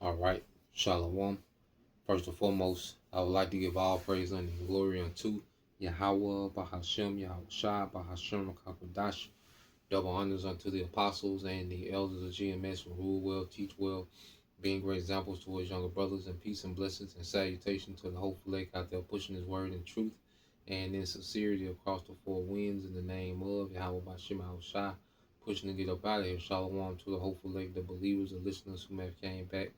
All right, Shalom. First and foremost, I would like to give all praise and glory unto Yahweh, Bahashem, Yahweh Shai, Bahashem, Kakadash. Double honors unto the apostles and the elders of GMS who rule well, teach well, being great examples towards younger brothers, and peace and blessings and salutation to the hopeful lake out there pushing his word in truth and in sincerity across the four winds in the name of Yahweh Bashem Yahweh Shai, pushing to get up out of here. Shalom to the hopeful lake, the believers, the listeners who may have came back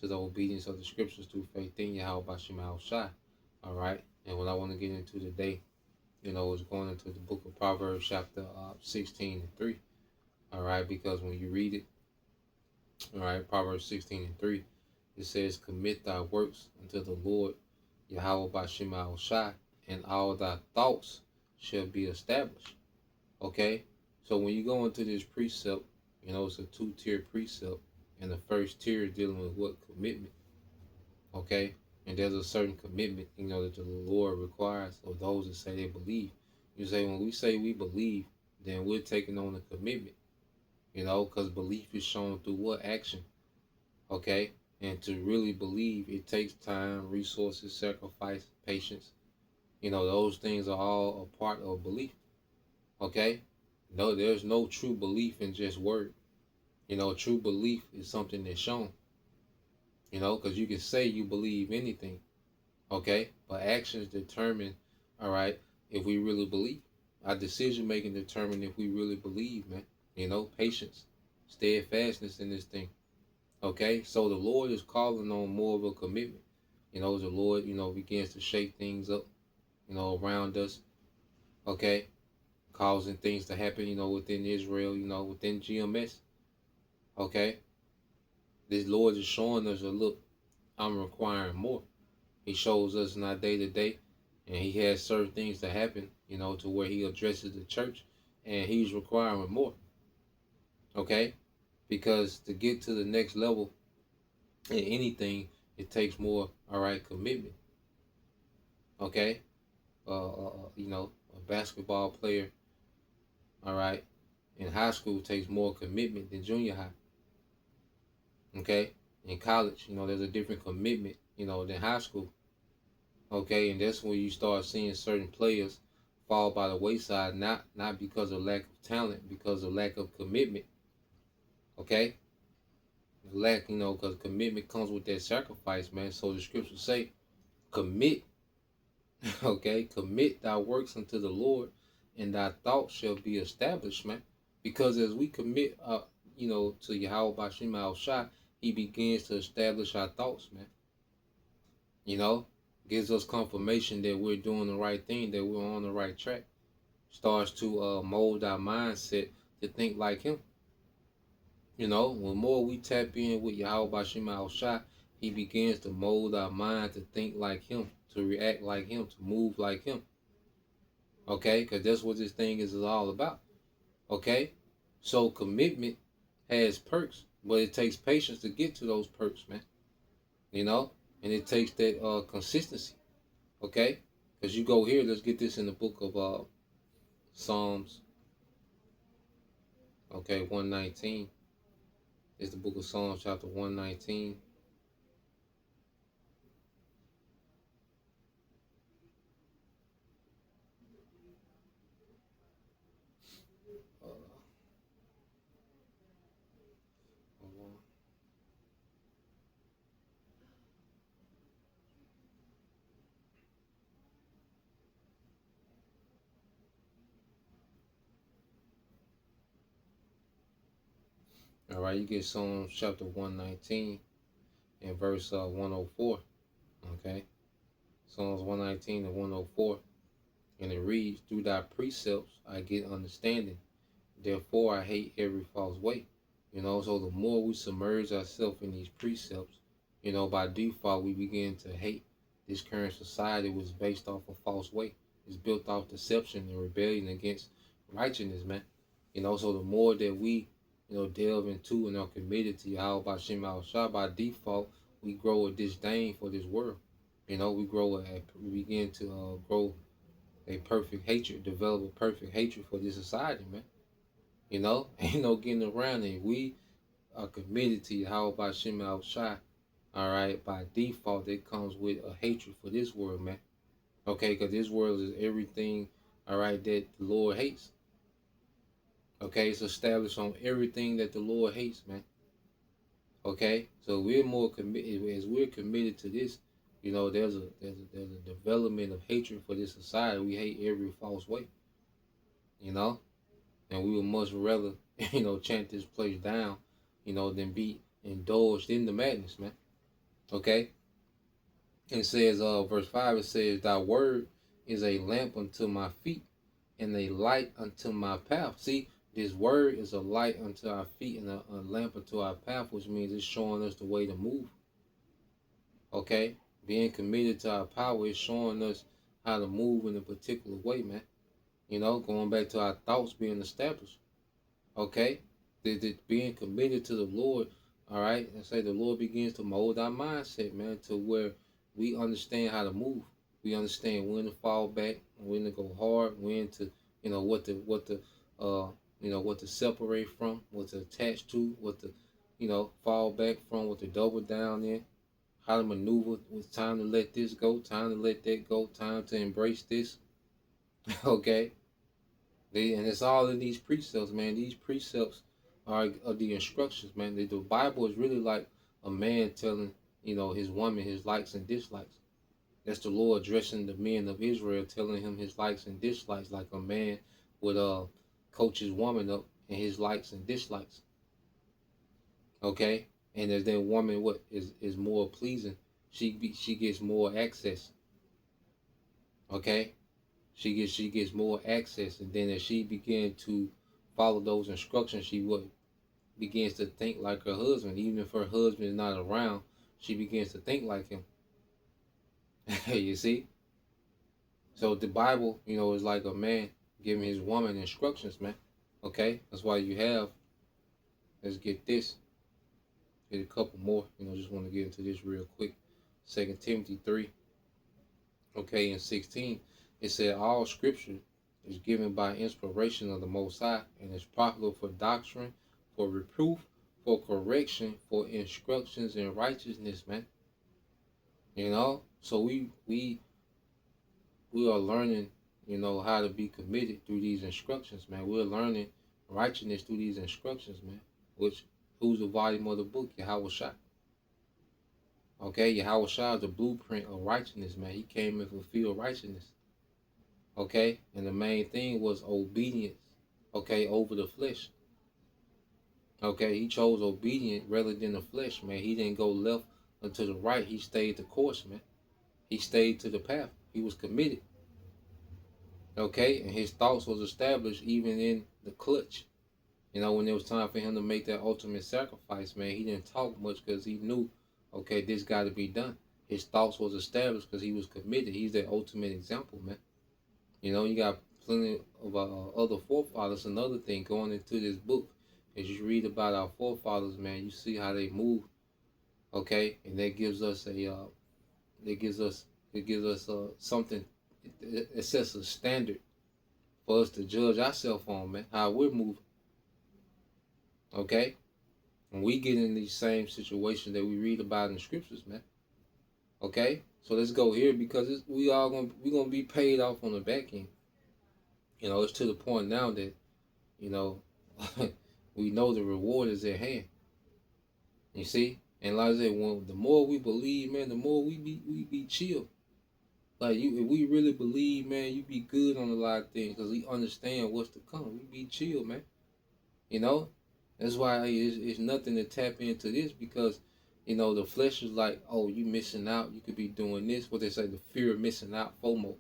to the obedience of the scriptures through faith in Yahweh Bashem Yahweh Shai. All right, and what I want to get into today, is going into the book of Proverbs, chapter 16 and 3. All right, because when you read it, all right, Proverbs 16 and 3, it says, "Commit thy works unto the Lord, Yahweh Bashem Yahweh Shai, and all thy thoughts shall be established." Okay, so when you go into this precept, it's a two-tier precept, and the first tier is dealing with what? Commitment. Okay, and there's a certain commitment, that the Lord requires of those that say they believe. You say, when we say we believe, then we're taking on a commitment, because belief is shown through what? Action. Okay, and to really believe, it takes time, resources, sacrifice, patience. Those things are all a part of belief. Okay, no, there's no true belief in just word. True belief is something that's shown. Because you can say you believe anything. Okay, but actions determine, all right, if we really believe. Our decision making determine if we really believe, man. Patience, steadfastness in this thing. Okay, so the Lord is calling on more of a commitment. The Lord, begins to shake things up, around us. Okay, causing things to happen, within Israel, within GMS. Okay, this Lord is showing us, look, I'm requiring more. He shows us in our day to day, and He has certain things to happen, to where He addresses the church, and He's requiring more. Okay, because to get to the next level in anything, it takes more, all right, commitment. Okay, a basketball player, all right, in high school takes more commitment than junior high. Okay, in college, there's a different commitment, than high school. Okay, and that's when you start seeing certain players fall by the wayside, not because of lack of talent, because of lack of commitment. Okay, lack, because commitment comes with that sacrifice, man. So the scriptures say, commit. Okay, commit thy works unto the Lord, and thy thoughts shall be established, man. Because as we commit, to Yahweh Bashem Al Shai, He begins to establish our thoughts, man. Gives us confirmation that we're doing the right thing, that we're on the right track. Starts to mold our mindset to think like Him. When more we tap in with Yahweh Bashem Al Shai, He begins to mold our mind to think like Him, to react like Him, to move like Him. Okay, because that's what this thing is all about. Okay, so commitment has perks, but it takes patience to get to those perks, man. And it takes that consistency. Okay, because you go here, let's get this in the book of Psalms. Okay, 119 is the book of Psalms, chapter 119. All right, you get Psalms chapter 119 and verse 104. Okay, Psalms 119 and 104. And it reads, "Through thy precepts I get understanding. Therefore I hate every false way." So the more we submerge ourselves in these precepts, by default we begin to hate this current society, which is based off a false way. It's built off deception and rebellion against righteousness, man. So the more that we, delve into and are committed to Yahweh Bashem Al Shah, by default, we grow a disdain for this world. We begin to grow a perfect hatred, develop a perfect hatred for this society, man. Ain't no getting around it. We are committed to Yahweh Shem Al Shai, all right, by default, it comes with a hatred for this world, man. Okay, because this world is everything, all right, that the Lord hates. Okay, it's established on everything that the Lord hates, man. Okay, so we're more committed as we're committed to this. You know, there's a development of hatred for this society. We hate every false way. You know, and we would much rather chant this place down, than be indulged in the madness, man. Okay, and it says, verse 5, it says, "Thy word is a lamp unto my feet and a light unto my path." See, this word is a light unto our feet and a lamp unto our path, which means it's showing us the way to move. Okay, being committed to our power is showing us how to move in a particular way, man. Going back to our thoughts being established. Okay, being committed to the Lord. All right, and say the Lord begins to mold our mindset, man, to where we understand how to move. We understand when to fall back, when to go hard, when to, what to separate from, what to attach to, what to, fall back from, what to double down in, how to maneuver. It's time to let this go, time to let that go, time to embrace this. Okay, and it's all in these precepts, man. These precepts are the instructions, man. The Bible is really like a man telling, his woman his likes and dislikes. That's the Lord addressing the men of Israel, telling him his likes and dislikes, like a man would coach his woman up in his likes and dislikes. Okay, and as that woman what is more pleasing, she gets more access. Okay, she gets more access, and then as she began to follow those instructions, she begins to think like her husband. Even if her husband is not around, she begins to think like him. You see? So the Bible, is like a man giving his woman instructions, man. Okay? That's why you have, let's get this. Get a couple more. Just want to get into this real quick. 2 Timothy 3. Okay, in 16, it said, "All scripture is given by inspiration of the Most High and is profitable for doctrine, for reproof, for correction, for instructions in righteousness," man. So we are learning, how to be committed through these instructions, man. We're learning righteousness through these instructions, man. Who's the volume of the book? Yahweh Shai. Okay, Yahweh Shai is the blueprint of righteousness, man. He came and fulfilled righteousness. Okay, and the main thing was obedience. Okay, over the flesh. Okay, he chose obedience rather than the flesh, man. He didn't go left or to the right. He stayed the course, man. He stayed to the path. He was committed. Okay, and his thoughts was established even in the clutch. When it was time for him to make that ultimate sacrifice, man, he didn't talk much because he knew, okay, this got to be done. His thoughts was established because he was committed. He's the ultimate example, man. You got plenty of other forefathers. Another thing going into this book, as you read about our forefathers, man, you see how they move. Okay, and that gives us something. It sets a standard for us to judge ourselves on, man, how we're moving. Okay, and we get in these same situations that we read about in the scriptures, man. Okay, so let's go here because we're gonna be paid off on the back end. It's to the point now that we know the reward is at hand. You see, and like I said, the more we believe, man, the more we be chill. Like if we really believe, man, you be good on a lot of things because we understand what's to come. We be chill, man. That's why it's nothing to tap into this because, the flesh is like, oh, you missing out. You could be doing this. What they say, the fear of missing out, FOMO.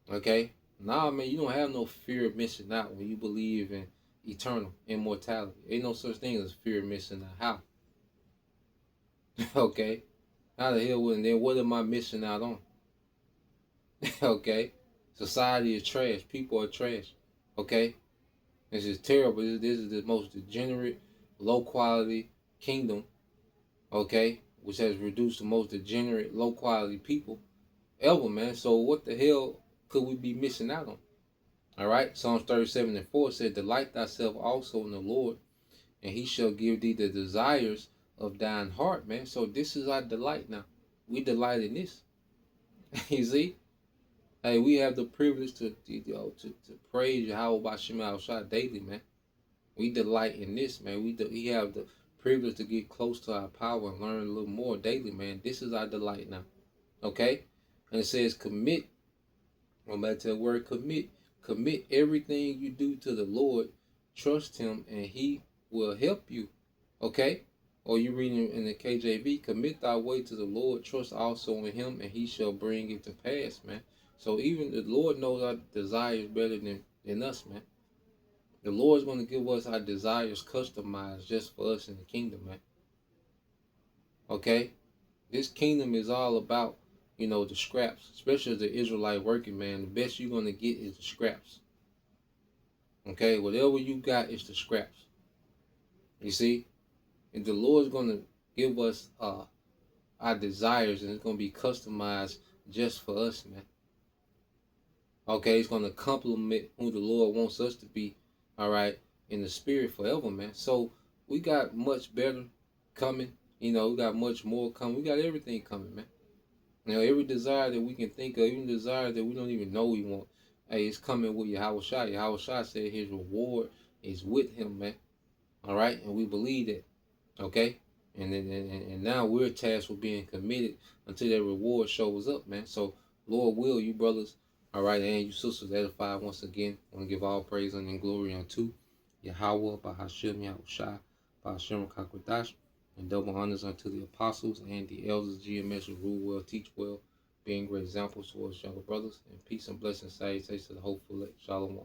Okay? Nah, man, you don't have no fear of missing out when you believe in eternal immortality. Ain't no such thing as fear of missing out. How? Okay? How the hell would then what am I missing out on? Okay? Society is trash. People are trash. Okay? This is terrible. This is the most degenerate, low quality kingdom, okay, which has reduced the most degenerate, low quality people ever, man. So what the hell could we be missing out on? All right, Psalms 37:4 said, "Delight thyself also in the Lord, and he shall give thee the desires of thine heart, man. So this is our delight now. We delight in this. You see? Hey, we have the privilege to praise Yahweh Bashim Al daily, man. We delight in this, man. We have the privilege to get close to our power and learn a little more daily, man. This is our delight now. Okay? And it says commit. I'm back to the word commit. Commit everything you do to the Lord. Trust him and he will help you. Okay? Or you reading in the KJV, commit thy way to the Lord, trust also in him, and he shall bring it to pass, man. So even the Lord knows our desires better than us, man. The Lord's going to give us our desires customized just for us in the kingdom, man. Okay? This kingdom is all about, the scraps, especially the Israelite working man. The best you're going to get is the scraps. Okay? Whatever you got is the scraps. You see? And the Lord's going to give us our desires, and it's going to be customized just for us, man. Okay? It's going to complement who the Lord wants us to be, all right, in the spirit forever, man. So we got much better coming. We got much more coming. We got everything coming, man. Every desire that we can think of, even desire that we don't even know we want, hey, it's coming with Yahweh Shai. Yahweh Shai said his reward is with him, man. All right? And we believe that. Okay? And now we're tasked with being committed until that reward shows up, man. So, Lord will, you brothers, all right, and you sisters edified once again. I want to give all praise and glory unto Yahweh, Bahashim, Yahweh Shai, Bahashim, Kakwadash, and double honors unto the apostles and the elders, GMS, who rule well, teach well, being great examples towards younger brothers, and peace and blessings, salutations to the hopeful elect. Shalom.